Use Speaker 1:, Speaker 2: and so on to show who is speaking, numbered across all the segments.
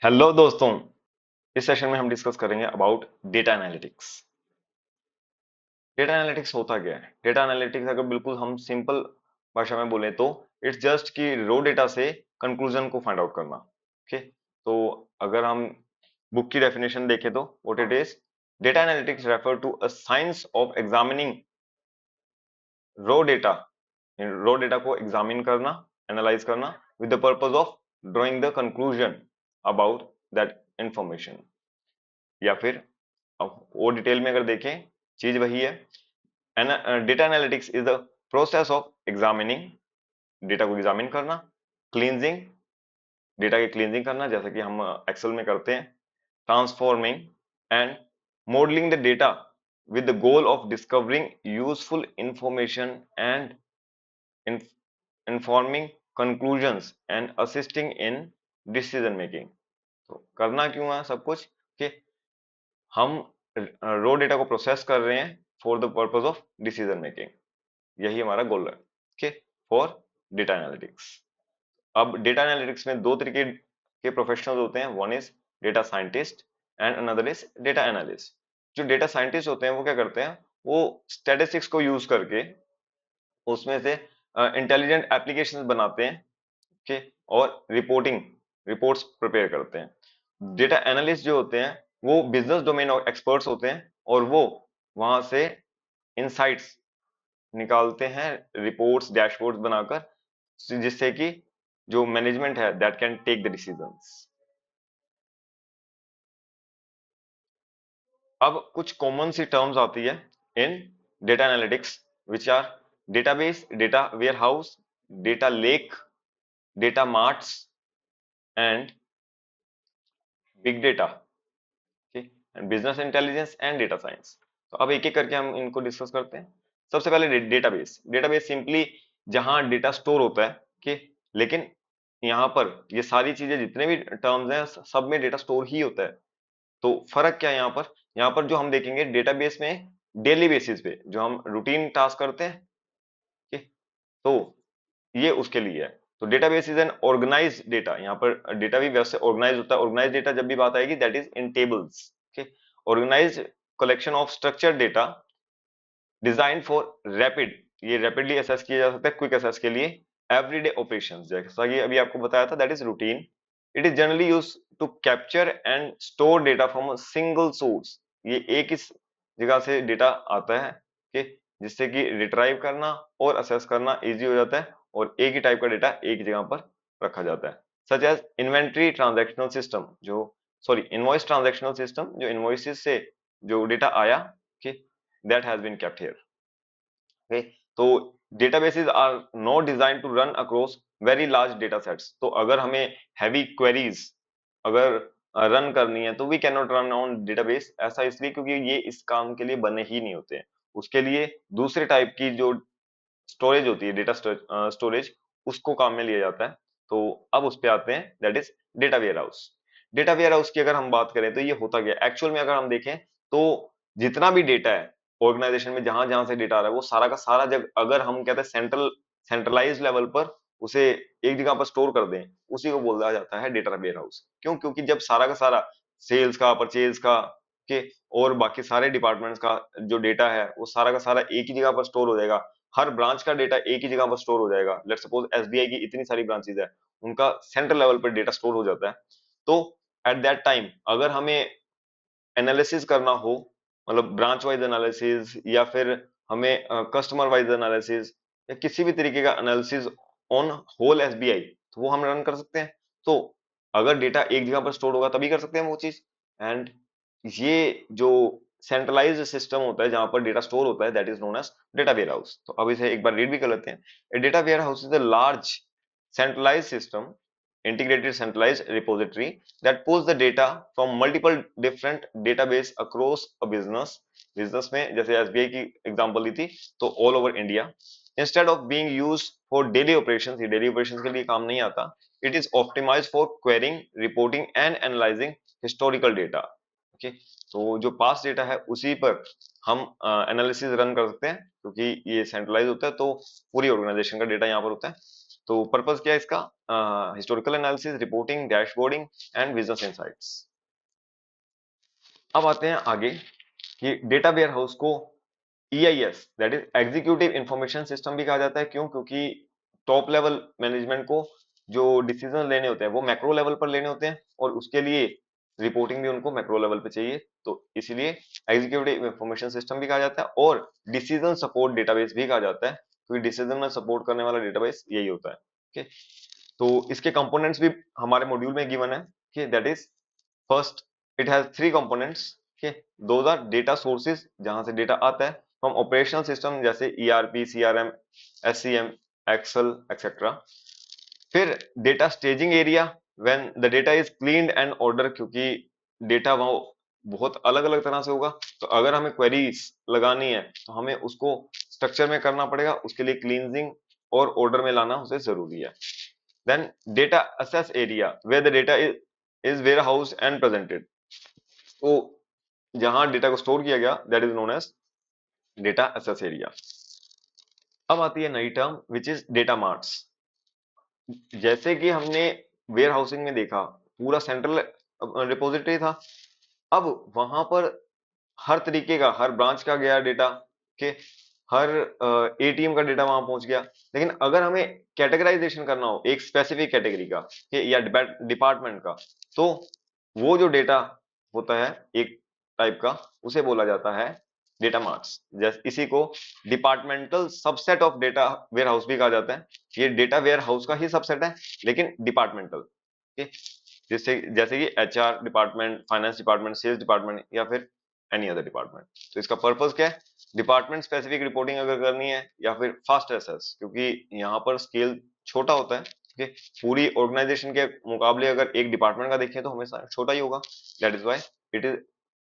Speaker 1: Hello दोस्तों। इस session में हम डिस्कस करेंगे about data analytics. Data analytics होता क्या है? डेटा एनालिटिक्स अगर बिल्कुल हम सिंपल भाषा में बोले तो इट्स जस्ट कि रो डेटा से कंक्लूजन को फाइंड आउट करना। ओके, तो अगर हम बुक की डेफिनेशन देखें तो what it is, data analytics refer to a science of examining raw data, raw data को एग्जामिन करना, एनालाइज करना with the purpose of drawing the conclusion about that information. या फिर अब वो डिटेल में अगर देखें, चीज वही है। Data analytics is the process of examining, data को एग्जामिन करना, क्लींजिंग, डेटा की क्लींजिंग करना जैसे कि हम एक्सेल में करते हैं, transforming and modelling the data with the goal of discovering useful information and informing conclusions and assisting in decision making। तो करना क्यों है सब कुछ कि हम रो डेटा को प्रोसेस कर रहे हैं for the purpose of decision making, यही हमारा गोल है। Okay, for data analytics. अब डेटा एनालिटिक्स में दो तरीके के प्रोफेशनल्स होते हैं, one is data scientist and another is data analyst. जो डेटा साइंटिस्ट होते हैं वो क्या करते हैं, वो स्टैटिस्टिक्स को यूज करके उसमें से इंटेलिजेंट एप्लीकेशंस बनाते हैं। ओके, और रिपोर्ट्स प्रिपेयर करते हैं। डेटा एनालिस्ट जो होते हैं वो बिजनेस डोमेन और एक्सपर्ट्स होते हैं और वो वहां से इंसाइट्स निकालते हैं, रिपोर्ट्स डैशबोर्ड्स बनाकर, जिससे कि जो मैनेजमेंट है that can take the decisions. अब कुछ कॉमन सी टर्म्स आती है in data analytics which are database, data warehouse, data lake, data marts and big data, and business intelligence and data science. तो अब एक एक करके हम इनको डिस्कस करते हैं। सबसे पहले डेटाबेस। डेटाबेस सिंपली जहां डेटा स्टोर होता है कि, लेकिन यहाँ पर ये सारी चीजें जितने भी टर्म्स हैं सब में डेटा स्टोर ही होता है। तो फर्क क्या है यहाँ पर? यहाँ पर जो हम देखेंगे डेटाबेस में डेली बेसिस पे जो हम रूटीन टास्क करते हैं, ठीक? तो ये उसके लिए है। तो database is an organise data. यहाँ पर डेटा भी वैसे ऑर्गेनाइज होता है। ऑर्गेनाइज डेटा जब भी बात आएगी that is in tables. Okay, organise collection of structured data design for rapid, ये रैपिडली असेस किया जा सकता है क्विक असेस के लिए एवरीडे ऑपरेशंस, जैसा कि अभी आपको बताया था that is routine. It is generally use to capture and store data from a single source. ये एक ही जगह से डेटा आता है कि जिससे कि रिट्राइव करना और असेस करना इजी हो जाता है और एक ही टाइप का डेटा एक ही जगह पर रखा जाता है। Such as inventory transactional system, जो सॉरी इनवॉइस ट्रांजैक्शनल सिस्टम, जो इनवॉइसेस से जो डेटा आया कि that has been kept here। okay, तो databases are not designed to run across very large data sets। तो अगर हमें heavy queries अगर रन करनी है तो we cannot run on database। ऐसा इसलिए क्योंकि ये इस काम के लिए बने ही नहीं होते हैं। उसके लिए दूसरे टाइप की जो स्टोरेज होती है, डेटा स्टोरेज, उसको काम में लिया जाता है। तो अब उस पे आते हैं, that is data warehouse. Data warehouse की अगर हम बात करें तो ये होता क्या एक्चुअल में, अगर हम देखें तो जितना भी डेटा है ऑर्गेनाइजेशन में, जहां जहां से डेटा आ रहा है वो सारा का सारा, जब अगर हम कहते हैं सेंट्रलाइज लेवल पर उसे एक जगह पर स्टोर कर दें, उसी को बोला जाता है डेटा वेयर हाउस। क्यों? क्योंकि जब सारा का सारा सेल्स का, परचेज का, के और बाकी सारे डिपार्टमेंट्स का जो डेटा है वो सारा का सारा एक ही जगह पर स्टोर हो जाएगा। हर ब्रांच का डेटा एक ही जगह पर स्टोर हो जाएगा। लेट्स सपोज एसबीआई की इतनी सारी ब्रांचेज है, उनका सेंट्रल लेवल पर डेटा स्टोर हो जाता है। तो एट दैट टाइम अगर हमें एनालिसिस करना हो, मतलब ब्रांच वाइज एनालिसिस या फिर हमें कस्टमर वाइज एनालिसिस या किसी भी तरीके का एनालिसिस ऑन होल एसबीआई, तो वो हम रन कर सकते हैं। तो अगर डेटा एक जगह पर स्टोर होगा तभी कर सकते हैं वो चीज। एंड ये जो सेंट्रलाइज्ड सिस्टम होता है जहां पर डेटा स्टोर होता है that is known as data warehouse. तो अब इसे एक बार रीड भी कर लेते हैं। Data warehouse is a large centralized system, integrated centralized repository that pulls the data from multiple different database across a business। Business में जैसे एसबीआई की एग्जांपल ली थी, तो all over India. Instead of being used for daily operations, ये daily operations के लिए काम नहीं आता। It is optimised for querying, reporting and analysing historical data. Okay, तो जो पास्ट डेटा है उसी पर हम एनालिसिस रन कर सकते हैं, क्योंकि ये सेंट्रलाइज होता है तो पूरी ऑर्गेनाइजेशन का डेटा यहाँ पर होता है। तो पर्पस क्या है इसका? Historical analysis, reporting, dashboarding and business insights. अब आते हैं आगे कि डेटा वेयर हाउस को EIS that is executive information system भी कहा जाता है। क्यों? क्योंकि टॉप लेवल मैनेजमेंट को जो डिसीजन लेने होते हैं वो मैक्रो लेवल पर लेने होते हैं, और उसके लिए रिपोर्टिंग भी उनको मैक्रो लेवल पे चाहिए। तो इसीलिए एग्जीक्यूटिव इंफॉर्मेशन सिस्टम भी कहा जाता है और डिसीजन सपोर्ट डेटाबेस भी कहा जाता है, क्योंकि डिसीजन में सपोर्ट करने वाला डेटाबेस यही होता है। ओके, तो इसके कंपोनेंट्स भी हमारे मॉड्यूल में गिवन है कि that is first it has 3 components. Okay, those are data sources, जहां से डेटा आता है, फ्रॉम ऑपरेशनल सिस्टम जैसे ERP, CRM, SCM, Excel etcetera. फिर data staging area, when the data is cleaned and order, क्योंकि data वहां बहुत अलग अलग तरह से होगा, तो अगर हमें क्वेरीज लगानी है तो हमें उसको स्ट्रक्चर में करना पड़ेगा, उसके लिए क्लींजिंग और ऑर्डर में लाना उसे जरूरी है। Then data access area, where the data is warehouse and presented, तो जहां डेटा को स्टोर किया गया, that is known as data access area. अब आती है नई term which is data marts. जैसे कि हमने वेयर हाउसिंग में देखा पूरा सेंट्रल रिपोजिटरी था, अब वहां पर हर तरीके का, हर ब्रांच का गया डेटा के, हर ATM का डेटा वहां पहुंच गया। लेकिन अगर हमें कैटेगराइजेशन करना हो एक स्पेसिफिक कैटेगरी का या डिपार्टमेंट का, तो वो जो डेटा होता है एक टाइप का, उसे बोला जाता है डेटा मार्ट्स। जैसे इसी को departmental subset of data warehouse भी कहा जाता है। ये डेटा वेयर हाउस का ही सबसेट है, लेकिन डिपार्टमेंटल। जैसे जैसे कि HR department, finance department, sales department, या फिर एनी अदर डिपार्टमेंट। तो इसका पर्पस क्या है? डिपार्टमेंट स्पेसिफिक रिपोर्टिंग अगर करनी है, या फिर फास्ट एसेस, क्योंकि यहाँ पर स्केल छोटा होता है। ठीक है, पूरी ऑर्गेनाइजेशन के मुकाबले अगर एक डिपार्टमेंट का देखें तो हमेशा छोटा ही होगा। That is why it is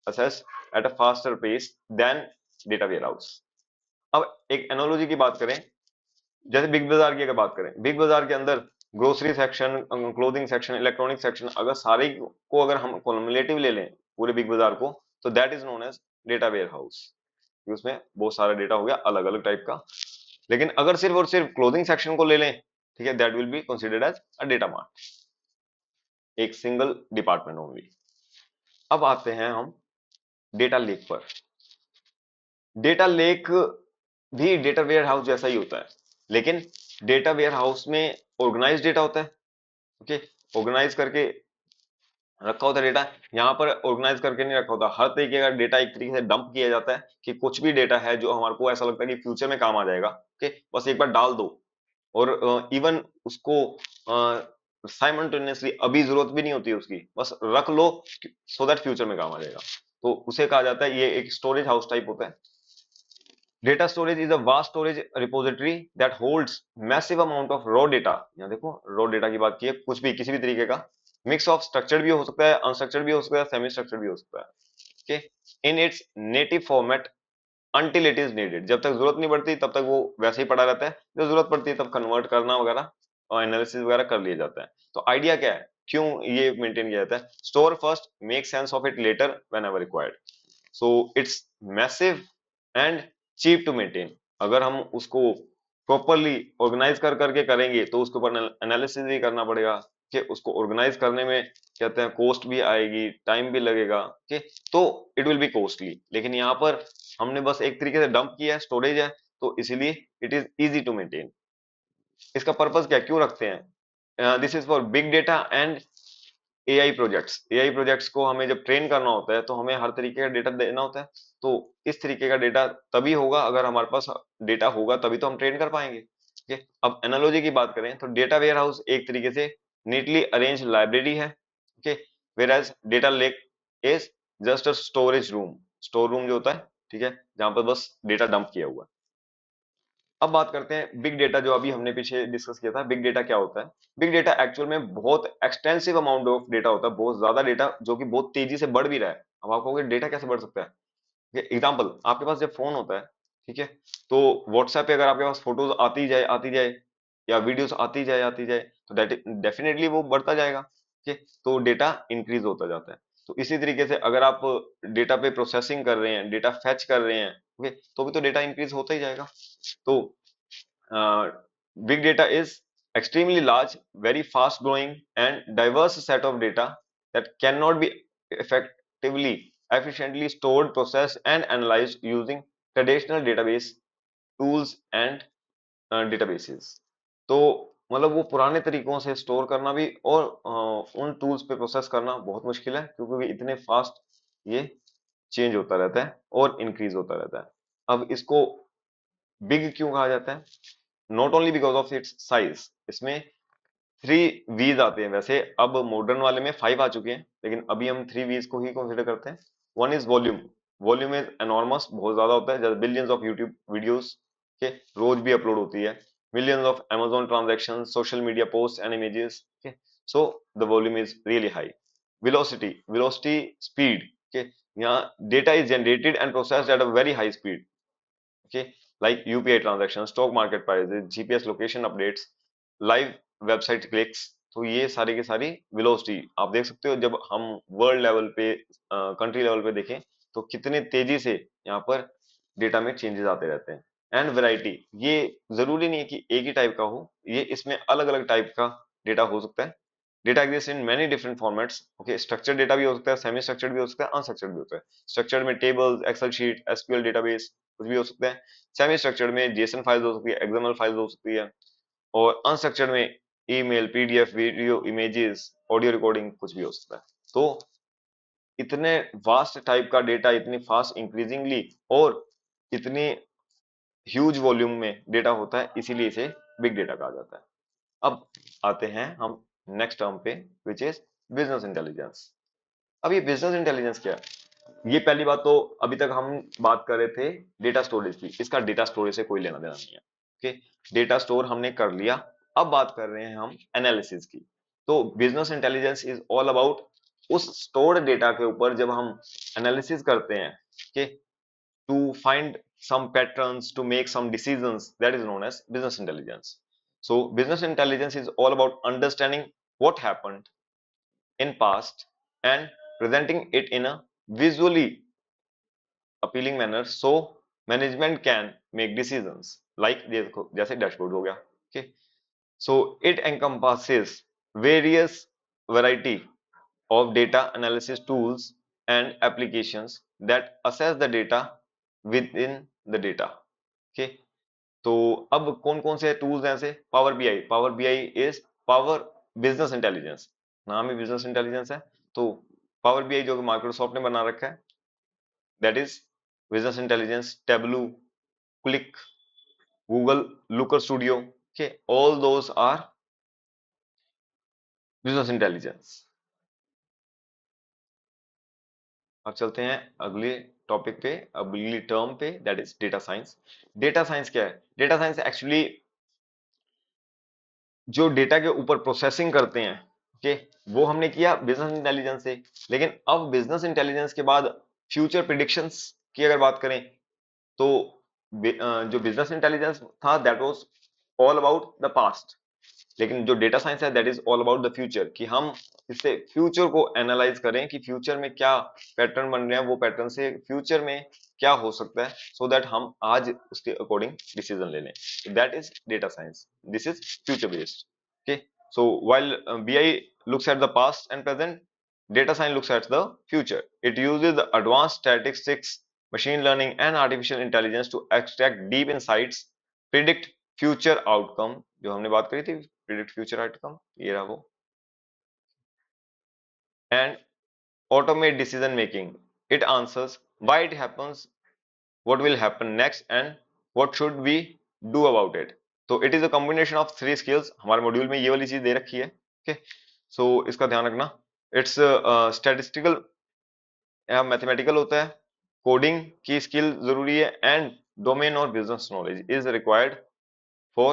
Speaker 1: access at a faster pace than data warehouse. अब एक एनालॉजी की बात करें, जैसे बिग बाजार की अगर बात करें, बिग बाजार के अंदर grocery section, clothing section, electronic section, अगर सारे को अगर हम कॉम्युलेटिव ले लें पूरे बिग बाजार को, तो that is known as data warehouse. उसमें बहुत सारा डेटा हो गया अलग अलग टाइप का। लेकिन अगर सिर्फ और सिर्फ क्लोथिंग सेक्शन को ले लें, ठीक है, that will be considered as a data mart, एक सिंगल डिपार्टमेंट ओनली। अब आते हैं हम डेटा लेक पर। डेटा लेक भी डेटा वेयर हाउस जैसा ही होता है, लेकिन डेटा वेयर हाउस में ऑर्गेनाइज डेटा होता है। ओके, ऑर्गेनाइज करके रखा होता है डेटा। यहाँ पर ऑर्गेनाइज करके नहीं रखा होता, हर तरीके का डेटा एक तरीके से डंप किया जाता है, कि कुछ भी डेटा है जो हमारे को ऐसा लगता है कि फ्यूचर में काम आ जाएगा, ओके, बस एक बार डाल दो। और इवन उसको साइमल्टेनियसली अभी जरूरत भी नहीं होती है उसकी, बस रख लो सो दैट फ्यूचर में काम आ जाएगा। तो उसे कहा जाता है, ये एक स्टोरेज हाउस टाइप होता है। Data storage is a vast storage repository that holds massive amount of raw data. यहाँ देखो रॉ डेटा की बात की है, कुछ भी किसी भी तरीके का, मिक्स ऑफ स्ट्रक्चर्ड भी हो सकता है, अनस्ट्रक्चर्ड भी हो सकता है, सेमी स्ट्रक्चर्ड भी हो सकता है। Okay, in its native format until it is needed, जब तक जरूरत नहीं पड़ती तब तक वो वैसे ही पड़ा रहता है, जब जरूरत पड़ती है तब कन्वर्ट करना वगैरह और एनालिसिस वगैरह कर लिया जाता है। तो आइडिया क्या है, क्यों ये मेंटेन किया जाता है? Store first, make sense of it later whenever required. So it's massive and cheap to maintain. अगर हम उसको प्रॉपरली ऑर्गेनाइज कर करके करेंगे तो उसके ऊपर एनालिसिस भी करना पड़ेगा, कि उसको ऑर्गेनाइज करने में कहते हैं कॉस्ट भी आएगी, टाइम भी लगेगा, कि तो इट विल बी कॉस्टली। लेकिन यहाँ पर हमने बस एक तरीके से डंप किया है, स्टोरेज है, तो इसीलिए it is easy to maintain. इसका पर्पस क्या, क्यों रखते हैं? This is for big data and AI projects. AI projects को हमें जब ट्रेन करना होता है तो हमें हर तरीके का डेटा देना होता है। तो इस तरीके का डेटा तभी होगा, अगर हमारे पास डेटा होगा तभी तो हम ट्रेन कर पाएंगे। ठीक है, अब एनालॉजी की बात करें तो डेटा वेयर हाउस एक तरीके से नीटली अरेंज लाइब्रेरी है। Okay, whereas data lake is just a storage room, store room जो होता है, ठीक है, जहां पर बस डेटा डंप किया हुआ है। अब बात करते हैं बिग डेटा, जो अभी हमने पीछे डिस्कस किया था। बिग डेटा क्या होता है? बिग डेटा एक्चुअल में बहुत एक्सटेंसिव अमाउंट ऑफ डेटा होता है, बहुत ज्यादा डेटा जो कि बहुत तेजी से बढ़ भी रहा है। अब आप कहोगे डेटा कैसे बढ़ सकता है? एग्जाम्पल, आपके पास जब फोन होता है, ठीक है, तो व्हाट्सएप पे अगर आपके पास फोटोज आती जाए या वीडियोस आती जाए, तो डेफिनेटली वो बढ़ता जाएगा। ठीक है, तो डेटा इंक्रीज होता जाता है। तो इसी तरीके से अगर आप डेटा पे प्रोसेसिंग कर रहे हैं, डेटा फेच कर रहे हैं, ओके, तो भी तो डेटा इंक्रीज होता ही जाएगा। तो big data is extremely large, very fast growing and diverse set of data that cannot be effectively, efficiently stored, processed and analyzed using traditional database tools and databases. तो मतलब वो पुराने तरीकों से स्टोर करना भी और उन टूल्स पे प्रोसेस करना बहुत मुश्किल है, क्योंकि इतने फास्ट ये चेंज होता रहता है और इंक्रीज होता रहता है। अब इसको बिग क्यों कहा जाता है? Not only because of its size. इसमें 3 V's आते हैं, वैसे अब मॉडर्न वाले में 5 आ चुके हैं, लेकिन अभी हम 3 V's को ही कंसिडर करते हैं। One is volume. Volume is enormous, बहुत ज्यादा होता है, जैसे बिलियंस ऑफ यूट्यूब वीडियोस के रोज भी अपलोड होती है, millions of Amazon transaction, social media post and images के, so the volume is really high. Velocity, velocity speed के, यहाँ data is generated and processed at a very high speed, okay, like UPI transactions, stock market prices, GPS location updates, live website clicks। तो ये सारी की सारी velocity आप देख सकते हो। जब हम वर्ल्ड लेवल पे, कंट्री लेवल पे देखें तो कितने तेजी से यहाँ पर डेटा में चेंजेस आते रहते हैं। एंड वैरायटी, ये जरूरी नहीं है कि एक ही टाइप का हो, ये इसमें अलग अलग टाइप का डेटा हो सकता है। Data exist in many different formats, okay, structured data भी हो सकता है, सेमी स्ट्रक्चर्ड भी हो सकता है, अनस्ट्रक्चर्ड भी होता है। स्ट्रक्चर्ड में tables, Excel sheet, SQL database कुछ भी हो सकता है। सेमी स्ट्रक्चर्ड में जेसन फाइल्स हो सकती है, एक्सएमएल फाइल्स हो सकती है, और अनस्ट्रक्चर्ड में email, PDF, video, images, audio recording कुछ भी हो सकता है। तो इतने वास्ट टाइप का डेटा, इतनी फास्ट इंक्रीजिंगली और इतनी ह्यूज वॉल्यूम में डेटा होता है, इसीलिए इसे बिग डेटा कहा जाता है। अब आते हैं हम नेक्स्ट टर्म पे, विच इज बिजनेस इंटेलिजेंस। अब ये बिजनेस इंटेलिजेंस क्या है? ये पहली बात तो, अभी तक हम बात कर रहे थे डेटा स्टोरेज की, इसका डेटा स्टोरेज से कोई लेना देना नहीं है, ओके। डेटा स्टोर हमने कर लिया, अब बात कर रहे हैं हम एनालिसिस की। तो business intelligence is all about उस स्टोर्ड डेटा के ऊपर जब हम एनालिसिस करते हैं, okay, to find some patterns, to make some decisions, that is known as business intelligence. So business intelligence is all about understanding what happened in past and presenting it in a visually appealing manner so management can make decisions, like देखो जैसे dashboard हो गया, okay। So it encompasses various variety of data analysis tools and applications that assess the data within the data, okay। तो अब कौन कौन से tools हैं ऐसे? Power BI. Power BI is power business intelligence, नाम ही बिजनेस इंटेलिजेंस है। तो पावर बीआई जो कि माइक्रोसॉफ्ट ने बना रखा है, that is business intelligence. Tableau, Qlik, Google Looker Studio, okay, all those are business intelligence. अब चलते हैं अगले टॉपिक पे, अगली टर्म पे, that is data science. Data science क्या है? डेटा साइंस एक्चुअली जो डेटा के ऊपर प्रोसेसिंग करते हैं, ओके, वो हमने किया बिजनेस इंटेलिजेंस से। लेकिन अब बिजनेस इंटेलिजेंस के बाद फ्यूचर प्रिडिक्शंस की अगर बात करें, तो जो बिजनेस इंटेलिजेंस था that was all about the past, लेकिन जो डेटा साइंस है that is all about the future, कि हम इससे फ्यूचर को एनालाइज करें कि फ्यूचर में क्या पैटर्न बन रहे हैं, वो पैटर्न से फ्यूचर में क्या हो सकता है, सो दैट हम आज उसके अकॉर्डिंग डिसीजन ले लें। That is data science, this is future based, okay. So while BI looks at the past and present, data science looks at the future. It uses the advanced statistics, machine learning and artificial intelligence to extract deep insights, predict future outcome, जो हमने बात करी थी predict future outcome, ये रहा वो, and automate decision making. It answers why it happens, what will happen next and what should we do about it. तो it is a combination of 3 skills, हमारे मॉड्यूल में ये वाली चीज दे रखी है, ओके। सो इसका ध्यान रखना, इट्स स्टैटिस्टिकल या मैथमेटिकल होता है, कोडिंग की स्किल जरूरी है, एंड डोमेन और business knowledge is required for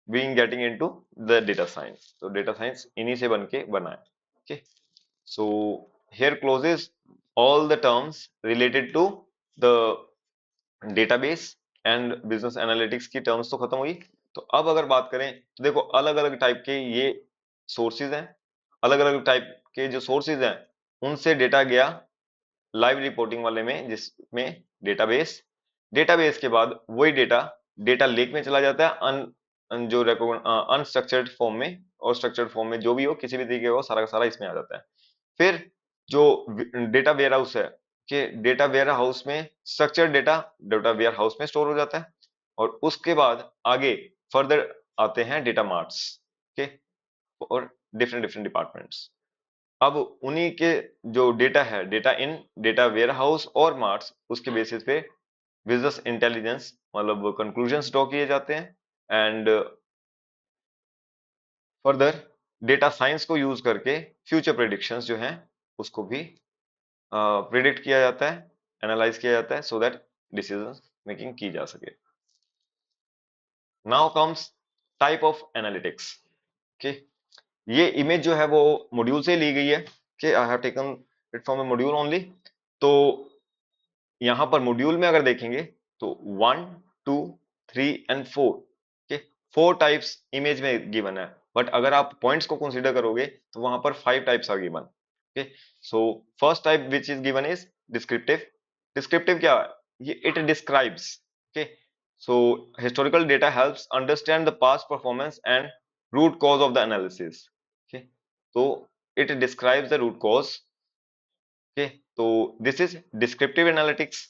Speaker 1: being getting into the data science। तो data science इन्हीं से बन के बना है, okay। So here closes all the terms related to the database and business analytics की terms तो खत्म हुई। तो अब अगर बात करें तो देखो अलग अलग टाइप के ये सोर्सेज हैं, अलग अलग टाइप के जो सोर्सेज हैं उनसे डेटा गया लाइव रिपोर्टिंग वाले में, जिसमें डेटाबेस, डेटाबेस के बाद वही डेटा डेटा लेक में चला जाता है, जो अनस्ट्रक्चर्ड फॉर्म में और स्ट्रक्चर्ड फॉर्म में, जो भी हो किसी भी तरीके का हो, सारा का सारा इसमें आ जाता है। फिर जो डेटा वेयर हाउस है, कि डेटा वेयर हाउस में structured data data warehouse में स्टोर हो जाता है, और उसके बाद आगे फर्दर आते हैं डेटा मार्ट्स के और डिफरेंट डिफरेंट डिपार्टमेंट्स। अब उन्हीं के जो डेटा है, data in data warehouse और मार्ट्स, उसके बेसिस पे बिजनेस इंटेलिजेंस मतलब कंक्लूजन ड्रॉ किए जाते हैं, एंड फर्दर डेटा साइंस को यूज करके फ्यूचर प्रेडिक्शंस जो हैं उसको भी प्रिडिक्ट किया जाता है, एनालाइज किया जाता है, सो दैट डिसीजन मेकिंग की जा सके। Now comes type of analytics. Okay, ये इमेज जो है वो मॉड्यूल से ली गई है, कि I have taken it from a module only. तो यहां पर मॉड्यूल में अगर देखेंगे तो 1 2 3 एंड 4 के 4 टाइप्स इमेज में गिवन है, बट अगर आप पॉइंट्स को कंसीडर करोगे तो वहां पर 5 types are given. Okay, so first type which is given is descriptive. Descriptive क्या है? ये it describes. Okay, so historical data helps understand the past performance and root cause of the analysis. Okay, तो it describes the root cause. Okay, तो this is descriptive analytics.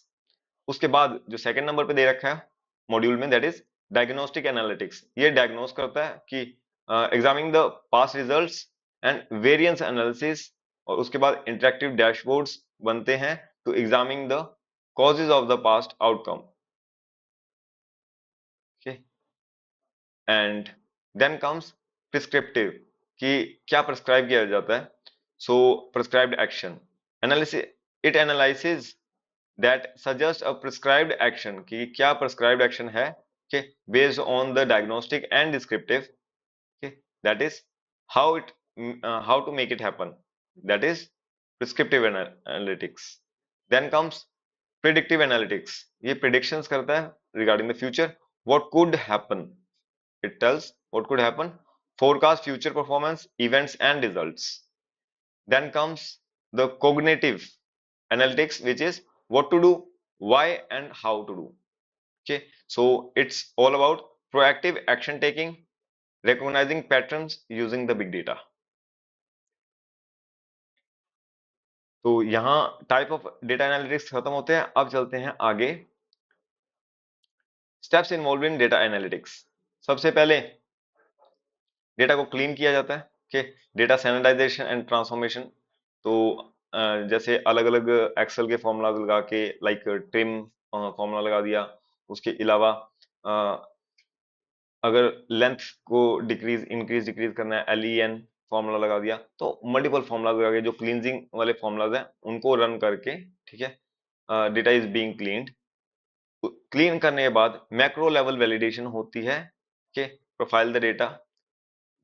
Speaker 1: उसके बाद जो second number पे दे रखा है मॉड्यूल में, that is diagnostic analytics. ये डायग्नोस करता है कि examining the past results and variance analysis, और उसके बाद इंटरेक्टिव डैशबोर्ड्स बनते हैं to examining the causes of the past outcome. And then comes prescriptive, कि क्या प्रिस्क्राइब किया जाता है। So prescribed action analysis, it analysis that suggests a prescribed action, कि क्या prescribed action है, okay, based on the diagnostic and descriptive, okay, that is how it how to make it happen, that is prescriptive analytics. Then comes predictive analytics, ये predictions करता है regarding the future, what could happen, it tells what could happen, forecast future performance, events and results. Then comes the cognitive analytics, which is what to do, why, and how to do. Okay, so it's all about proactive action taking, recognizing patterns using the big data. तो यहाँ type of data analytics खत्म होते हैं। अब चलते हैं आगे, steps involve in data analytics. सबसे पहले डेटा को क्लीन किया जाता है, कि डेटा सैनिटाइजेशन एंड ट्रांसफॉर्मेशन। तो जैसे अलग अलग एक्सेल के फॉर्मूला लगा के, लाइक ट्रिम फॉर्मूला लगा दिया, उसके अलावा अगर लेंथ को डिक्रीज इंक्रीज डिक्रीज करना है, LEN फॉर्मूला लगा दिया। तो मल्टीपल फॉर्मूला लगा के जो क्लींजिंग वाले फॉर्मूलाज हैं उनको रन करके, ठीक है, data is being cleaned. Clean करने के बाद मैक्रो लेवल वैलिडेशन होती है, कि profile the data,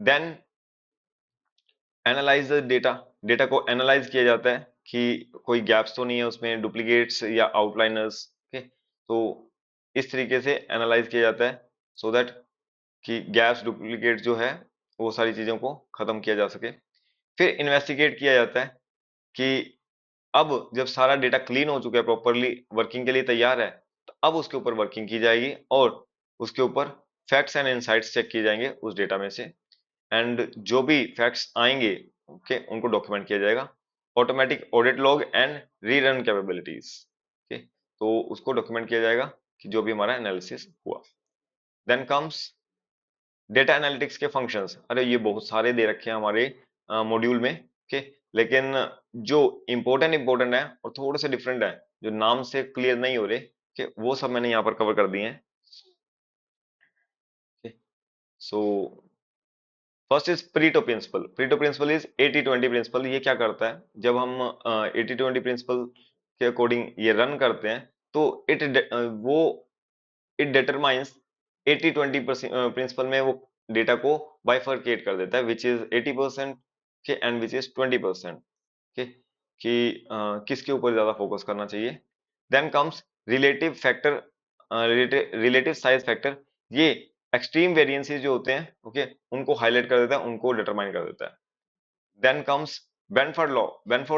Speaker 1: then analyse the data, data को एनालाइज किया जाता है कि कोई गैप्स तो नहीं है उसमें, डुप्लीकेट्स या आउटलाइनर्स के। तो इस तरीके से एनालाइज किया जाता है, सो दैट कि गैप्स डुप्लीकेट जो है वो सारी चीजों को खत्म किया जा सके। फिर इन्वेस्टिगेट किया जाता है कि अब जब सारा डेटा क्लीन हो चुका है, प्रॉपरली वर्किंग के लिए तैयार है, तो अब उसके ऊपर वर्किंग की जाएगी और उसके ऊपर फैक्ट्स एंड इनसाइट्स चेक किए जाएंगे उस डेटा में से, एंड जो भी फैक्ट्स आएंगे, ओके, उनको डॉक्यूमेंट किया जाएगा। Automatic audit log and rerun capabilities, okay, तो उसको डॉक्यूमेंट किया जाएगा कि जो भी हमारा एनालिसिस हुआ। देन कम्स डेटा एनालिटिक्स के फंक्शंस। अरे ये बहुत सारे दे रखे हैं हमारे मॉड्यूल में, ओके, लेकिन जो इम्पोर्टेंट है और थोड़े से डिफरेंट है, जो नाम से क्लियर नहीं हो रहे, कि वो सब मैंने यहाँ पर कवर कर दिए हैं। So first is Pareto principle. Pareto principle is 80-20 principle. ये क्या करता है, जब हम 80-20 प्रिंसिपल के अकॉर्डिंग ये रन करते हैं, तो वो इट डिटरमाइंस 80-20 प्रिंसिपल में वो डेटा को बाइफरकेट कर देता है, विच इज 80% के एंड विच इज 20% के, कि किसके ऊपर ज्यादा फोकस करना चाहिए। Then comes relative factor, relative size factor. ये एक्सट्रीम वेरिएंसेस जो होते हैं, ओके, उनको हाईलाइट कर देता है, उनको डिटरमाइन कर देता है। देन कम्स बेनफोर्ड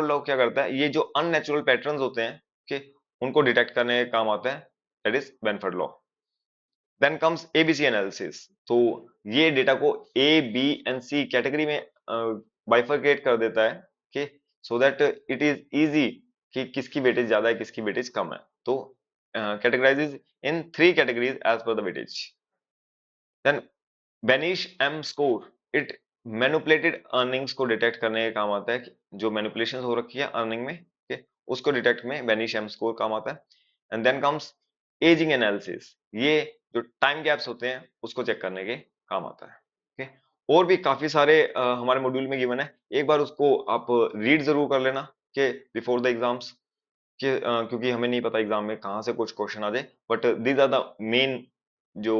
Speaker 1: लॉ क्या करता है, ये जो अननेचुरल पैटर्न्स होते हैं कि उनको डिटेक्ट करने का काम आता है, that is Benford law. Then comes ABC analysis, तो ये डेटा को A B and C category में बाइफरकेट कर देता है कि so that it is easy कि किसकी वेटेज ज्यादा है किसकी वेटेज कम है, तो categorises in 3 categories as per the weightage. Then Beneish M score, it manipulated earnings को डिटेक्ट करने का काम आता है कि जो मैनिपुलेशन हो रखी है अर्निंग में, okay, उसको डिटेक्ट में बेनिश एम स्कोर काम आता है। And then comes ageing analysis, ये जो टाइम गैप्स होते हैं उसको चेक करने के काम आता है। okay? और भी काफी सारे हमारे मॉड्यूल में गिवन है, एक बार उसको आप रीड जरूर कर लेना कि बिफोर द एग्जाम्स कि क्योंकि हमें नहीं पता एग्जाम में कहाँ से कुछ क्वेश्चन आ जाए, but these are the main जो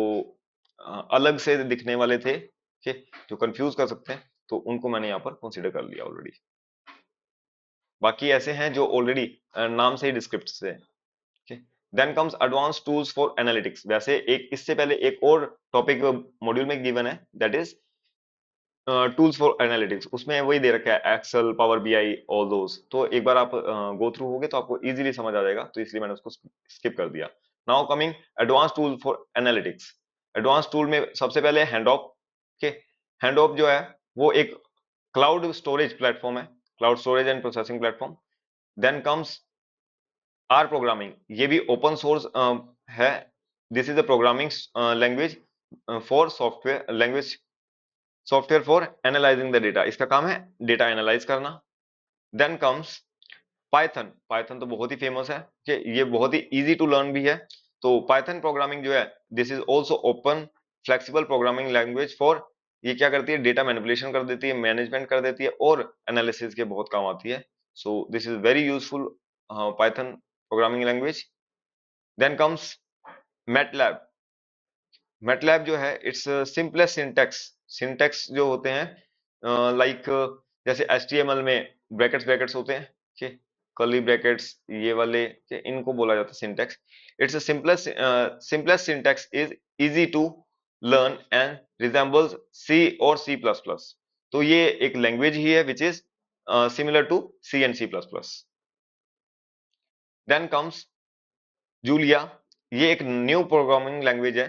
Speaker 1: अलग से दिखने वाले थे कि जो कंफ्यूज कर सकते हैं, तो उनको मैंने यहाँ पर कंसीडर कर लिया ऑलरेडी। बाकी ऐसे हैं जो ऑलरेडी नाम से ही डिस्क्रिप्ट से। Then comes advance tools for analytics, वैसे एक इससे पहले एक और टॉपिक मॉड्यूल में गिवन है, that is tools for analytics, उसमें वही दे रखा है Excel, power BI, all those, तो एक बार आप गो थ्रू होगे तो आपको इजीली समझ आ जाएगा, तो इसलिए मैंने उसको स्किप कर दिया। Now coming advance tool for analytics, advance tool में सबसे पहले हैंडऑफ के, हैंडऑफ जो है वो एक क्लाउड स्टोरेज प्लेटफॉर्म है, cloud storage and processing platform. Then comes R programming, ये भी ओपन सोर्स है, this is a programming language for software language software for analysing the data, इसका काम है डेटा एनालाइज करना। देन कम्स पाइथन, पाइथन तो बहुत ही फेमस है कि ये बहुत ही इजी टू लर्न भी है, तो पाइथन प्रोग्रामिंग जो है this is also open flexible programming language for, ये क्या करती है डेटा मैनिपुलेशन कर देती है, मैनेजमेंट कर देती है और एनालिसिस के बहुत काम आती है, so this is very useful Python programming language. Then comes MATLAB, MATLAB जो है इट्स सिंपलेस्ट सिंटेक्स, सिंटेक्स जो होते हैं लाइक जैसे एचटीएमएल में ब्रैकेट्स ब्रैकेट्स होते हैं कि कर्ली ब्रैकेट्स ये वाले कि इनको बोला जाता है syntax, it's simplest simplest syntax is easy to learn and resembles C और सी प्लस प्लस, तो ये एक लैंग्वेज ही है which is similar to C and C plus plus. Then comes Julia, ये एक न्यू प्रोग्रामिंग लैंग्वेज है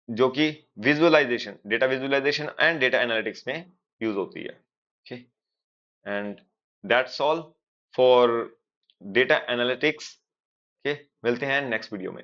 Speaker 1: जो कि visualisation, data visualisation and data analytics में यूज होती है। Okay, and that's all for data analytics. Okay, मिलते हैं नेक्स्ट वीडियो में।